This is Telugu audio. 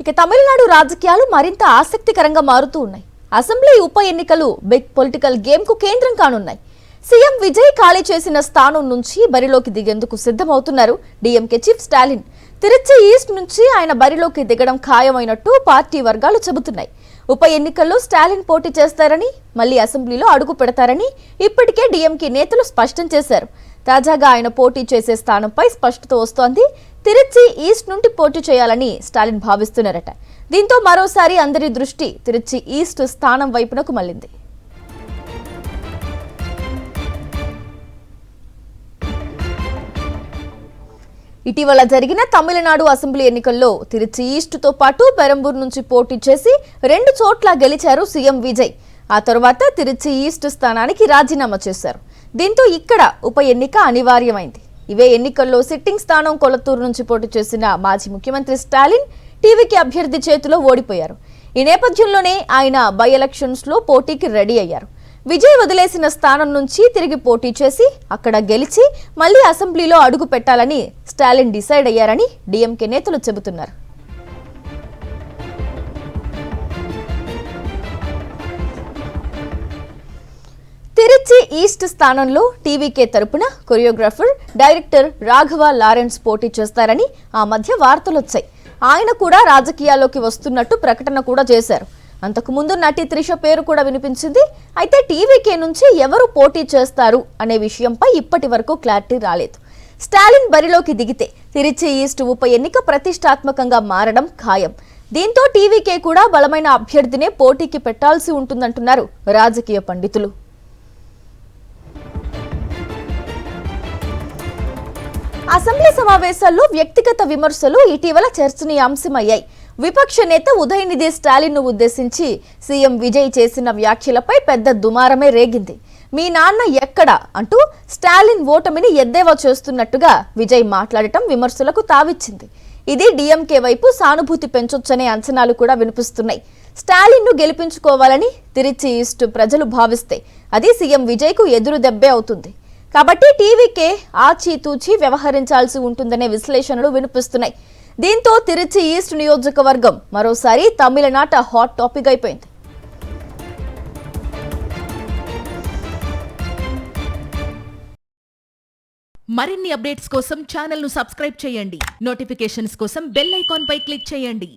ఇక తమిళనాడు రాజకీయాలు మరింత ఆసక్తికరంగా మారుతూ ఉన్నాయి. అసెంబ్లీ ఉప ఎన్నికలు బిగ్ పొలిటికల్ గేమ్ కు కేంద్రం కానున్నాయి. సీఎం విజయ్ ఖాళీ చేసిన స్థానం నుంచి బరిలోకి దిగేందుకు సిద్ధమవుతున్నారు DMK chief Stalin. Trichy east నుంచి ఆయన బరిలోకి దిగడం ఖాయమైనట్టు పార్టీ వర్గాలు చెబుతున్నాయి. ఉప ఎన్నికల్లో స్టాలిన్ పోటీ చేస్తారని, మళ్లీ అసెంబ్లీలో అడుగు పెడతారని ఇప్పటికే డీఎంకే నేతలు స్పష్టం చేశారు. తాజాగా ఆయన పోటీ చేసే స్థానంపై స్పష్టత వస్తోంది. తిరుచి ఈస్ట్ నుండి పోటీ చేయాలని స్టాలిన్ భావిస్తున్నారట. దీంతో మరోసారి అందరి దృష్టి తిరుచి ఈస్ట్ స్థానం వైపునకు మళ్లింది. ఇటీవల జరిగిన తమిళనాడు అసెంబ్లీ ఎన్నికల్లో తిరుచి ఈస్ట్ తో పాటు పెరంబూర్ నుంచి పోటీ చేసి 2 చోట్ల గెలిచారు సీఎం విజయ్. ఆ తర్వాత తిరుచి ఈస్ట్ స్థానానికి రాజీనామా చేశారు. దీంతో ఇక్కడ ఉప ఎన్నిక అనివార్యమైంది. ఇవే ఎన్నికల్లో సిట్టింగ్ స్థానం కొలత్తూరు నుంచి పోటీ చేసిన మాజీ ముఖ్యమంత్రి స్టాలిన్ టీవీకి అభ్యర్థి చేతిలో ఓడిపోయారు. ఈ నేపథ్యంలోనే ఆయన బై ఎలక్షన్స్ లో పోటీకి రెడీ అయ్యారు. విజయ్ వదిలేసిన స్థానం నుంచి తిరిగి పోటీ చేసి అక్కడ గెలిచి మళ్లీ అసెంబ్లీలో అడుగు పెట్టాలని స్టాలిన్ డిసైడ్ అయ్యారని డీఎంకే నేతలు చెబుతున్నారు. తిరుచి ఈస్ట్ స్థానంలో టీవీకే తరపున కొరియోగ్రాఫర్, డైరెక్టర్ రాఘవ లారెన్స్ పోటీ చేస్తారని ఆ మధ్య వార్తలొచ్చాయి. ఆయన కూడా రాజకీయాల్లోకి వస్తున్నట్టు ప్రకటన కూడా చేశారు. అంతకుముందు నటి త్రిష పేరు కూడా వినిపించింది. అయితే టీవీకే నుంచి ఎవరు పోటీ చేస్తారు అనే విషయంపై ఇప్పటి వరకు క్లారిటీ రాలేదు. స్టాలిన్ బరిలోకి దిగితే తిరుచి ఈస్ట్ ఉప ఎన్నిక ప్రతిష్టాత్మకంగా మారడం ఖాయం. దీంతో టీవీకే కూడా బలమైన అభ్యర్థినే పోటీకి పెట్టాల్సి ఉంటుందంటున్నారు రాజకీయ పండితులు. అసెంబ్లీ సమావేశాల్లో వ్యక్తిగత విమర్శలు ఇటీవల చర్చనీయాంశమయ్యాయి. విపక్ష నేత ఉదయనిధి స్టాలిన్ ను ఉద్దేశించి సీఎం విజయ్ చేసిన వ్యాఖ్యలపై పెద్ద దుమారమే రేగింది. మీ నాన్న ఎక్కడా అంటూ స్టాలిన్ ఓటమిని ఎద్దేవా చేస్తున్నట్టుగా విజయ్ మాట్లాడటం విమర్శలకు తావిచ్చింది. ఇది డీఎంకే వైపు సానుభూతి పెంచొచ్చనే అంచనాలు కూడా వినిపిస్తున్నాయి. స్టాలిన్ ను గెలిపించుకోవాలని తిరుచి ఈస్ట్ ప్రజలు భావిస్తే అది సీఎం విజయ్ కు ఎదురు దెబ్బే అవుతుంది. కాబట్టి టీవీకే ఆచితూచి వ్యవహరించాల్సి ఉంటుందనే విశ్లేషణలు వినిపిస్తున్నాయి. దీంతో తిరుచి ఈస్ట్ నియోజకవర్గం మరోసారి తమిళనాట హాట్ టాపిక్ అయిపోయింది. మరిన్ని అప్డేట్స్ కోసం ఛానల్ ను సబ్స్క్రైబ్ చేయండి. నోటిఫికేషన్స్ కోసం బెల్ ఐకాన్ పై క్లిక్ చేయండి.